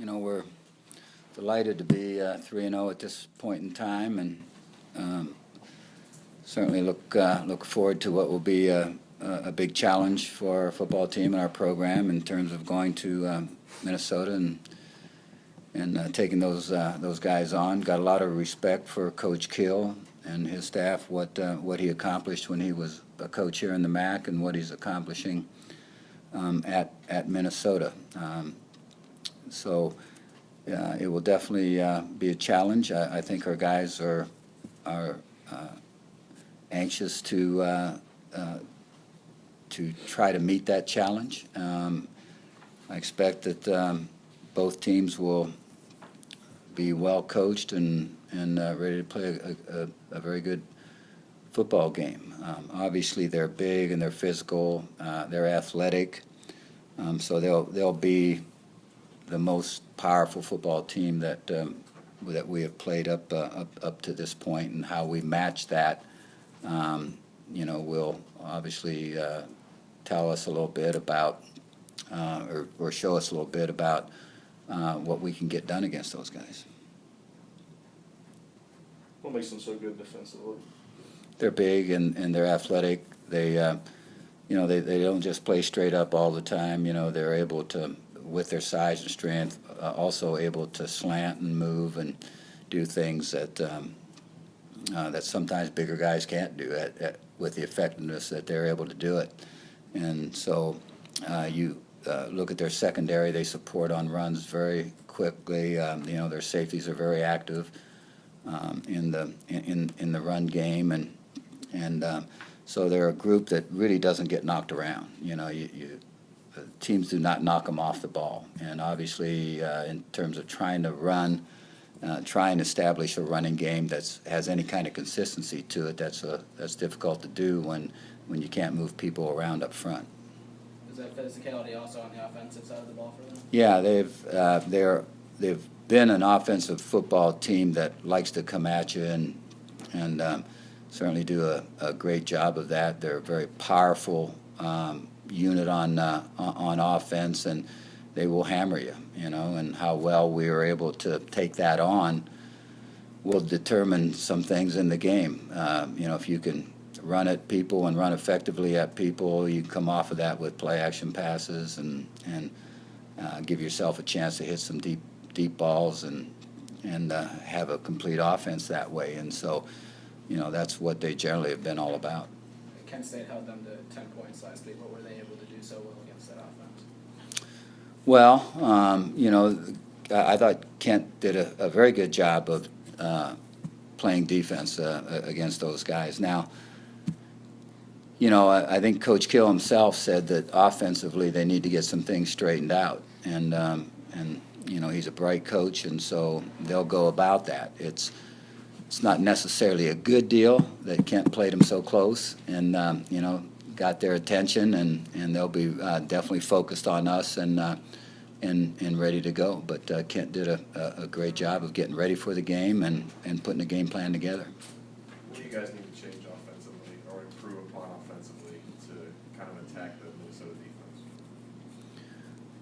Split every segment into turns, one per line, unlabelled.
We're delighted to be 3-0 at this point in time, and certainly look forward to what will be a big challenge for our football team and our program in terms of going to Minnesota and taking those guys on. Got a lot of respect for Coach Kill and his staff, what he accomplished when he was a coach here in the MAC and what he's accomplishing at Minnesota. So it will definitely be a challenge. I think our guys are anxious to try to meet that challenge. I expect that both teams will be well coached and ready to play a very good football game. Obviously, they're big and they're physical. They're athletic, so they'll be the most powerful football team that we have played up to this point, and how we match that, will obviously tell us a little bit about, or show us a little bit about what we can get done against those guys.
What makes them so good defensively?
They're big and they're athletic. They don't just play straight up all the time. They're able to, with their size and strength, also able to slant and move and do things that sometimes bigger guys can't do with the effectiveness that they're able to do it. And so you look at their secondary; they support on runs very quickly. Their safeties are very active in the run game, and so they're a group that really doesn't get knocked around. Teams do not knock them off the ball, and obviously in terms of trying to run, try and establish a running game that has any kind of consistency to it, that's difficult to do when you can't move people around up front.
Is that physicality also on the offensive side of the ball for them?
Yeah, they've been an offensive football team that likes to come at you and certainly do a great job of that. They're a very powerful unit on offense, and they will hammer you, and how well we are able to take that on will determine some things in the game. If you can run at people and run effectively at people, you come off of that with play action passes and give yourself a chance to hit some deep balls and have a complete offense that way. And so, that's what they generally have been all about.
Kent State held them to 10 points last week. What were they able to do so well against that offense?
Well, I thought Kent did a very good job of playing defense against those guys. Now, I think Coach Kill himself said that offensively they need to get some things straightened out, and he's a bright coach, and so they'll go about that. It's not necessarily a good deal that Kent played them so close and got their attention, and they'll be definitely focused on us and ready to go. But Kent did a great job of getting ready for the game and putting a game plan together.
What do you guys need to change offensively or improve upon offensively to kind of attack the Minnesota defense?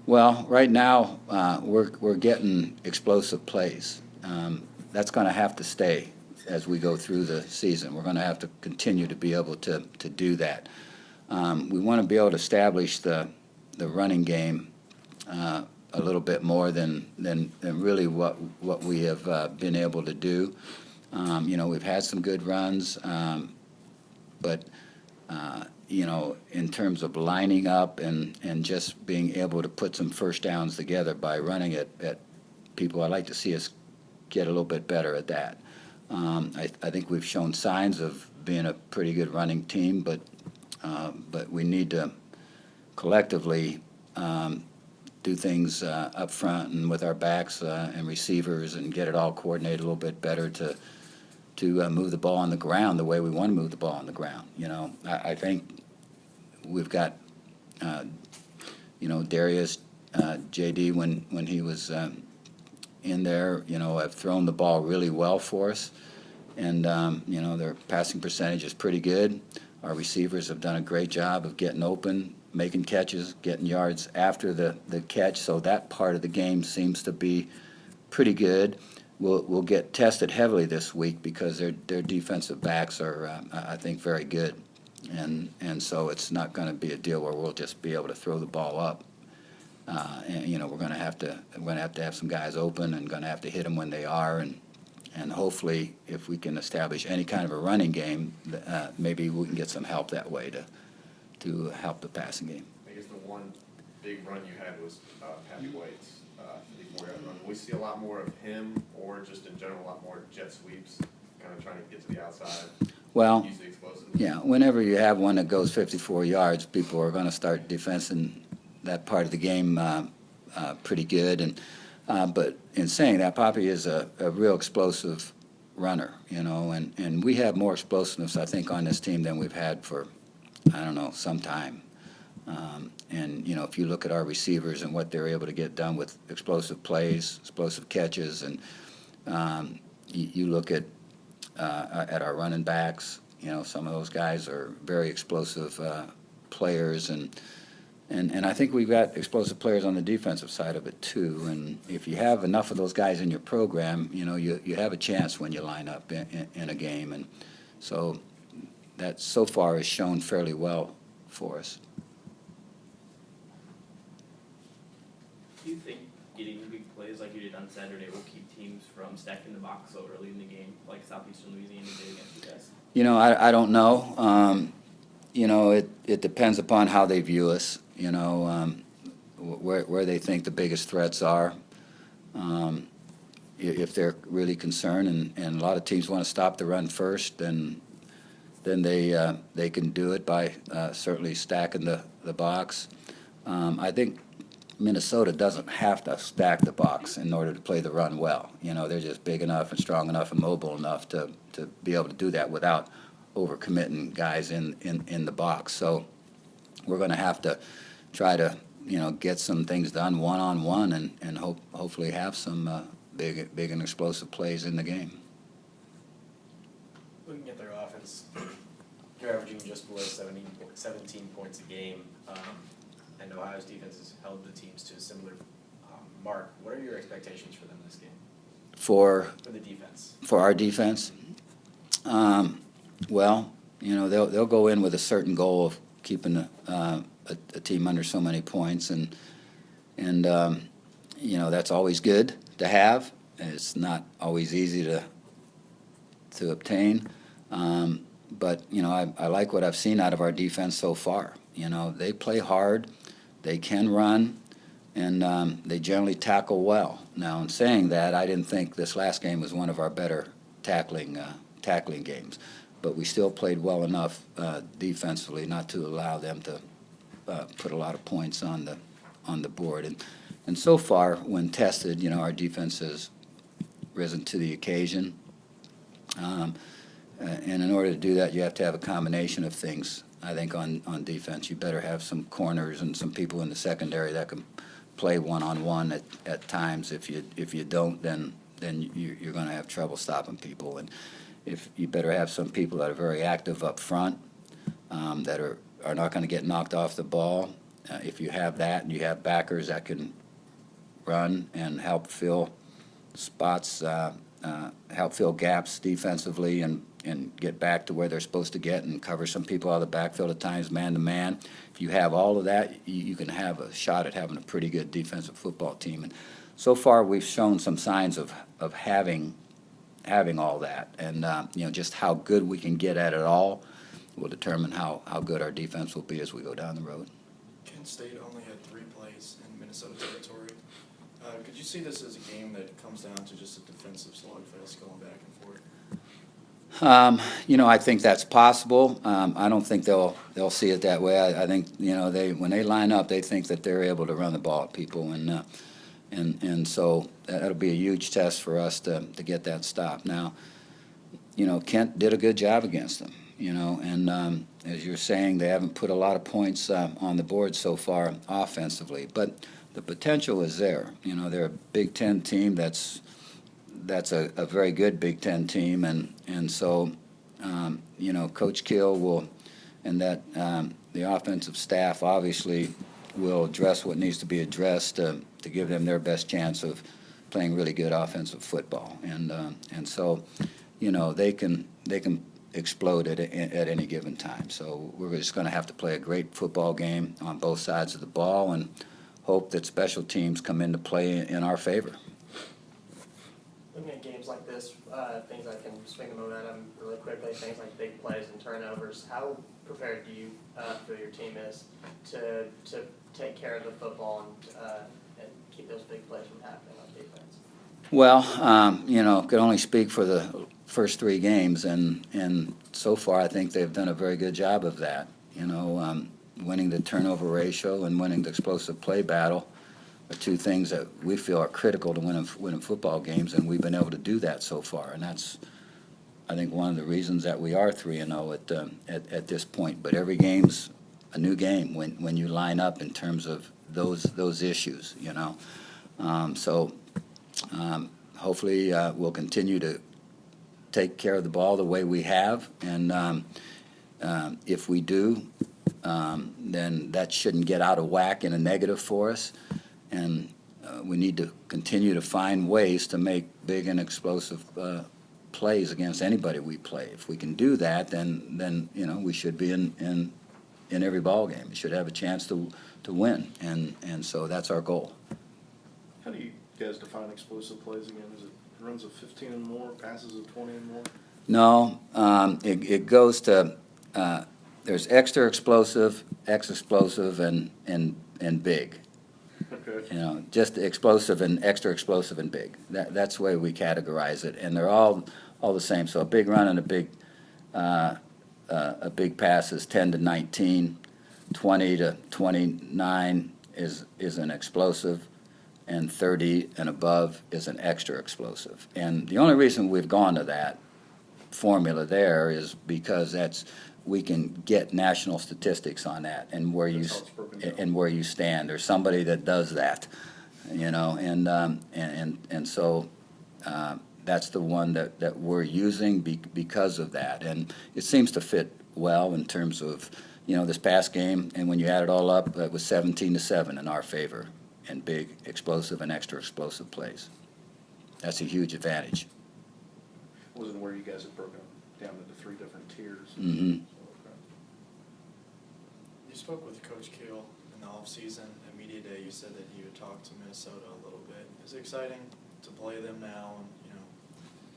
Well, right now we're getting explosive plays. That's going to have to stay as we go through the season. We're going to have to continue to be able to do that. We want to be able to establish the running game a little bit more than really what we have been able to do. We've had some good runs, but in terms of lining up and just being able to put some first downs together by running at people, I'd like to see us get a little bit better at that. I think we've shown signs of being a pretty good running team, but we need to collectively do things up front and with our backs and receivers and get it all coordinated a little bit better to move the ball on the ground the way we want to move the ball on the ground. I think we've got Darius, JD when he was in there, have thrown the ball really well for us, and their passing percentage is pretty good. Our receivers have done a great job of getting open, making catches, getting yards after the catch. So that part of the game seems to be pretty good. We'll get tested heavily this week because their defensive backs are, I think, very good. And so it's not going to be a deal where we'll just be able to throw the ball up. And we're going to have to have some guys open and going to have to hit them when they are, and hopefully if we can establish any kind of a running game, maybe we can get some help that way to help the passing game.
I guess the one big run you had was Pappy White's 54-yard run. We see a lot more of him, or just in general, a lot more jet sweeps, kind of trying to get to the outside.
Well,
Use the explosive.
yeah, whenever you have one that goes 54 yards, people are going to start defensing that part of the game pretty good. And but in saying that, Pappy is a real explosive runner, and we have more explosiveness, I think, on this team than we've had for, I don't know, some time. And if you look at our receivers and what they're able to get done with explosive plays, explosive catches, and you look at our running backs, some of those guys are very explosive players, and I think we've got explosive players on the defensive side of it too. And if you have enough of those guys in your program, you have a chance when you line up in a game. And so that so far has shown fairly well for us.
Do you think getting big plays like you did on Saturday will keep teams from stacking the box so early in the game, like Southeastern Louisiana did against you guys?
I don't know. It depends upon how they view us, where they think the biggest threats are. If they're really concerned, and a lot of teams want to stop the run first, then they can do it by certainly stacking the box. I think Minnesota doesn't have to stack the box in order to play the run well. They're just big enough and strong enough and mobile enough to be able to do that without overcommitting guys in the box. So we're going to have to try to get some things done one-on-one and hopefully have some big and explosive plays in the game.
Looking at their offense, you're averaging just below 17 points a game, and Ohio's defense has held the teams to a similar mark. What are your expectations for them this game?
For
the defense? For
our defense? Well, they'll go in with a certain goal of keeping a team under so many points, and that's always good to have. It's not always easy to obtain, but I like what I've seen out of our defense so far. They play hard, they can run, and they generally tackle well. Now, in saying that, I didn't think this last game was one of our better tackling games, but we still played well enough defensively not to allow them to put a lot of points on the board. And so far, when tested, our defense has risen to the occasion. And in order to do that, you have to have a combination of things. I think on defense, you better have some corners and some people in the secondary that can play one-on-one at times. If you don't, then you're going to have trouble stopping people. And if you better have some people that are very active up front, that are not going to get knocked off the ball. If you have that, and you have backers that can run and help fill spots, help fill gaps defensively, and get back to where they're supposed to get and cover some people out of the backfield at times, man-to-man. If you have all of that, you can have a shot at having a pretty good defensive football team. And so far, we've shown some signs of having all that. And, just how good we can get at it all will determine how good our defense will be as we go down the road.
Kent State only had 3 plays in Minnesota territory. Could you see this as a game that comes down to just a defensive slugfest going back and forth?
I think that's possible. I don't think they'll see it that way. I think when they line up, they think that they're able to run the ball at people, and so that'll be a huge test for us to get that stop. Now, Kent did a good job against them. And as you're saying, they haven't put a lot of points on the board so far offensively, but the potential is there. They're a Big Ten team that's a very good Big Ten team, and so Coach Kill will, and that the offensive staff obviously will address what needs to be addressed to give them their best chance of playing really good offensive football. And so, you know, they can explode at any given time. So we're just going to have to play a great football game on both sides of the ball and hope that special teams come into play in our favor.
Looking at games like this, things that can swing the momentum really quickly, things like big plays and turnovers, how prepared do you feel your team is to take care of the football and keep those big plays from happening on defense?
Well, you know, could only speak for the first 3 games, and so far I think they've done a very good job of that. You know, winning the turnover ratio and winning the explosive play battle are 2 things that we feel are critical to winning football games, and we've been able to do that so far. And that's, I think, one of the reasons that we are 3-0 at this point. But every game's a new game when you line up in terms of those issues, you know. Hopefully we'll continue to take care of the ball the way we have, and if we do, then that shouldn't get out of whack in a negative for us. And we need to continue to find ways to make big and explosive plays against anybody we play. If we can do that, then you know, we should be in every ball game. We should have a chance to win, and so that's our goal.
How do you guys define explosive plays again? Is it runs of 15 and more, passes of 20 and more?
No, it goes to there's extra explosive, explosive, and big.
Okay.
You know, just explosive and extra explosive and big. That's the way we categorize it, and they're all the same. So a big run and a big pass is 10 to 19, 20 to 29 is an explosive, and 30 and above is an extra explosive. And the only reason we've gone to that formula there is because we can get national statistics on that and where you stand. There's somebody that does that, you know, and so that's the one that we're using because of that, and it seems to fit well in terms of, you know, this past game, and when you add it all up, it was 17-7 in our favor in big explosive and extra explosive plays. That's a huge advantage.
Wasn't where you guys had broken down into 3 different tiers.
Mm-hmm.
You spoke with Coach Keel in the offseason. At Media Day, you said that you had talked to Minnesota a little bit. Is it exciting to play them now and, you know,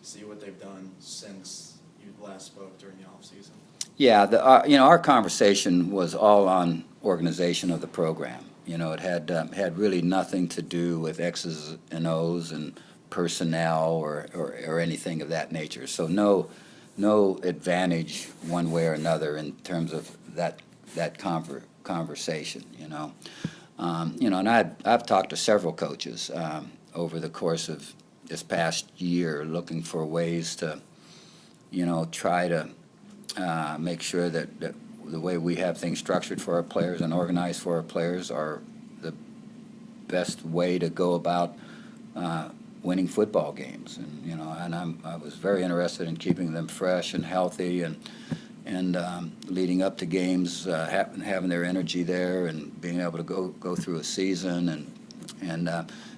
see what they've done since you last spoke during the offseason?
Yeah, you know, our conversation was all on organization of the program. You know, it had really nothing to do with X's and O's and personnel or anything of that nature. So no advantage one way or another in terms of that conversation. You know, and I've talked to several coaches over the course of this past year, looking for ways to, you know, try to make sure that the way we have things structured for our players and organized for our players are the best way to go about winning football games. And you know, and I was very interested in keeping them fresh and healthy and leading up to games, having their energy there and being able to go through a season and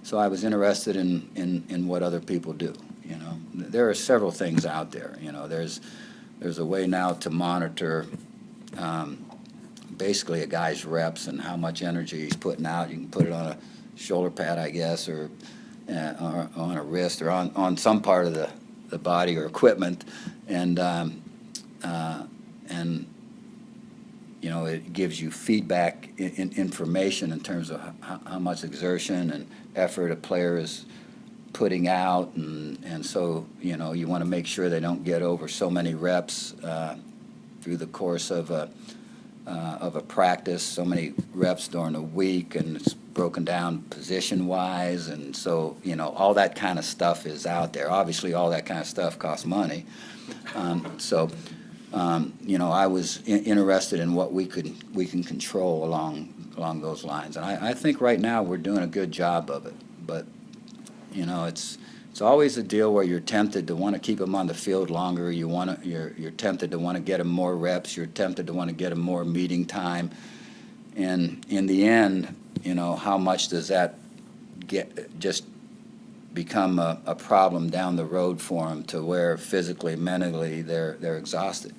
so I was interested in what other people do. You know, there are several things out there. You know, there's a way now to monitor basically a guy's reps and how much energy he's putting out. You can put it on a shoulder pad, I guess, or on a wrist or on some part of the body or equipment, and you know, it gives you feedback information in terms of how much exertion and effort a player is putting out, and so, you know, you want to make sure they don't get over so many reps through the course of a practice, so many reps during a week, and it's broken down position-wise, and so, you know, all that kind of stuff is out there. Obviously, all that kind of stuff costs money, you know, I was interested in what we can control along those lines, and I think right now we're doing a good job of it. But you know, it's it's always a deal where you're tempted to want to keep them on the field longer. You're tempted to want to get them more reps. You're tempted to want to get them more meeting time. And in the end, how much does that just become a problem down the road for them, to where physically, mentally, they're exhausted.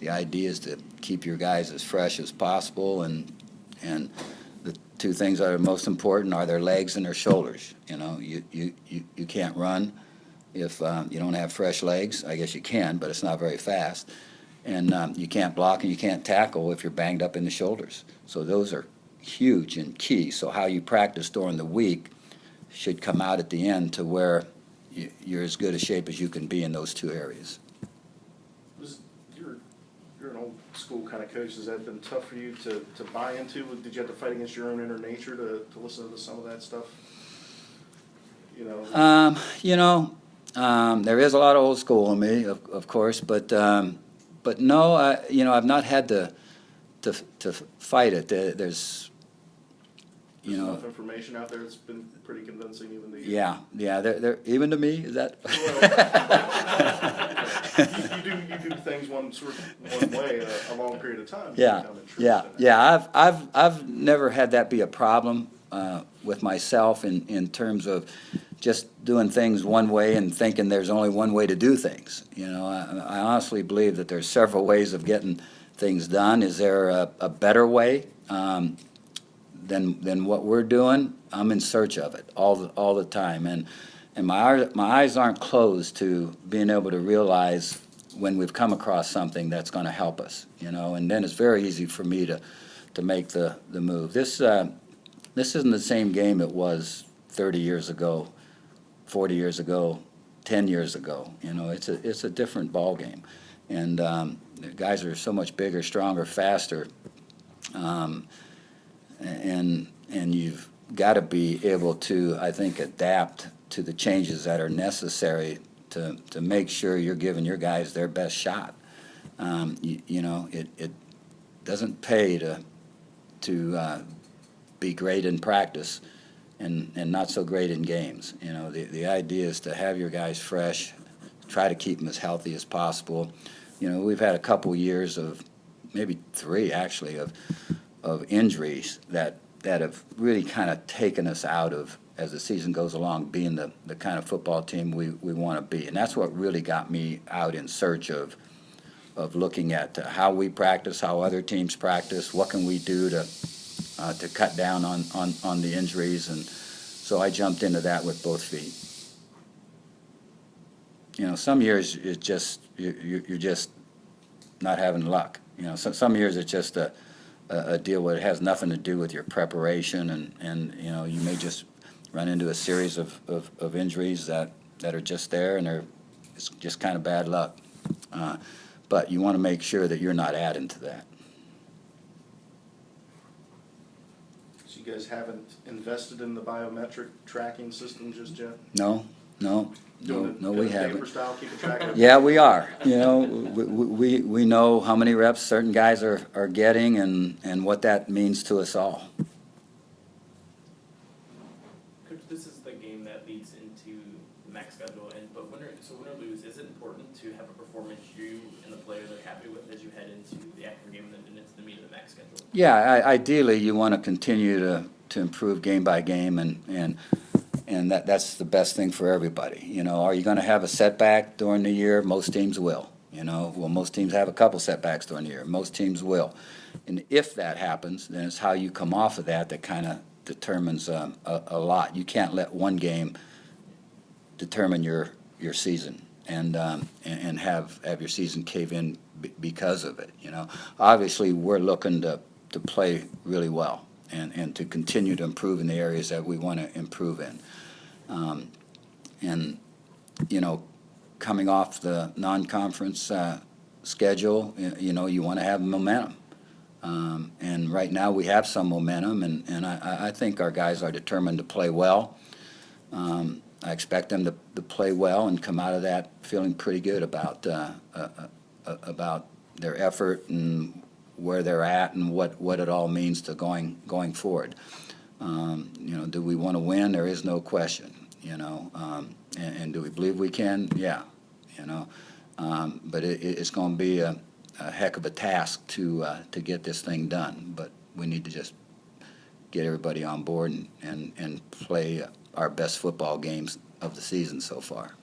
The idea is to keep your guys as fresh as possible, and the two things that are most important are their legs and their shoulders. You can't run if you don't have fresh legs. I guess you can, but it's not very fast. And you can't block and you can't tackle if you're banged up in the shoulders. So those are huge and key. So how you practice during the week should come out at the end to where you're as good a shape as you can be in those two areas.
You're an old school kind of coach. Has that been tough for you to buy into? Did you have to fight against your own inner nature to listen to some of that stuff?
There is a lot of old school in me, of course, but no, I've not had to fight it. There's
enough information out there that's been pretty convincing, even to you.
Yeah. They're even to me. Is that?
you do things one way a long period of time.
Yeah. I've never had that be a problem with myself in terms of just doing things one way and thinking there's only one way to do things. I honestly believe that there's several ways of getting things done. Is there a better way than what we're doing? I'm in search of it all the time, and my eyes aren't closed to being able to realize when we've come across something that's going to help us. And then it's very easy for me to make the move. This isn't the same game it was 30 years ago, 40 years ago, 10 years ago. It's a different ball game, and the guys are so much bigger, stronger, faster, and you've got to be able to, I think, adapt to the changes that are necessary to make sure you're giving your guys their best shot. It doesn't pay to be great in practice and not so great in games. The idea is to have your guys fresh, try to keep them as healthy as possible. We've had a couple years of, maybe 3 actually, of injuries that have really kind of taken us out of, as the season goes along, being the kind of football team we want to be. And that's what really got me out in search of looking at how we practice, how other teams practice, what can we do to cut down on the injuries. And so I jumped into that with both feet. Some years it's just you're just not having luck. Some years it's just a deal where it has nothing to do with your preparation, and you may just run into a series of injuries that are just there, and it's just kind of bad luck. But you want to make sure that you're not adding to that.
So you guys haven't invested in the biometric tracking system just yet?
No, we haven't.
Paper style, keeping track of it?
Yeah, we are. We know how many reps certain guys are getting and what that means to us all.
Coach, this is the game that leads into the MAC schedule, but win or lose, is it important to have a performance you and the players are happy with as you head into the Akron game and then into the meat of the MAC schedule? Yeah,
ideally you want to continue to improve game by game, and that's the best thing for everybody. Are you going to have a setback during the year? Most teams will. Most teams have a couple setbacks during the year. Most teams will. And if that happens, then it's how you come off of that kind of determines a lot. You can't let one game determine your season and have your season cave in because of it. Obviously we're looking to play really well and to continue to improve in the areas that we want to improve in. Coming off the non-conference schedule, you want to have momentum. And right now we have some momentum, and I think our guys are determined to play well. I expect them to play well and come out of that feeling pretty good about their effort and where they're at and what it all means to going forward. Do we want to win? There is no question. you know. And do we believe we can? Yeah, you know. But it's going to be a heck of a task to get this thing done. But we need to just get everybody on board and play our best football games of the season so far.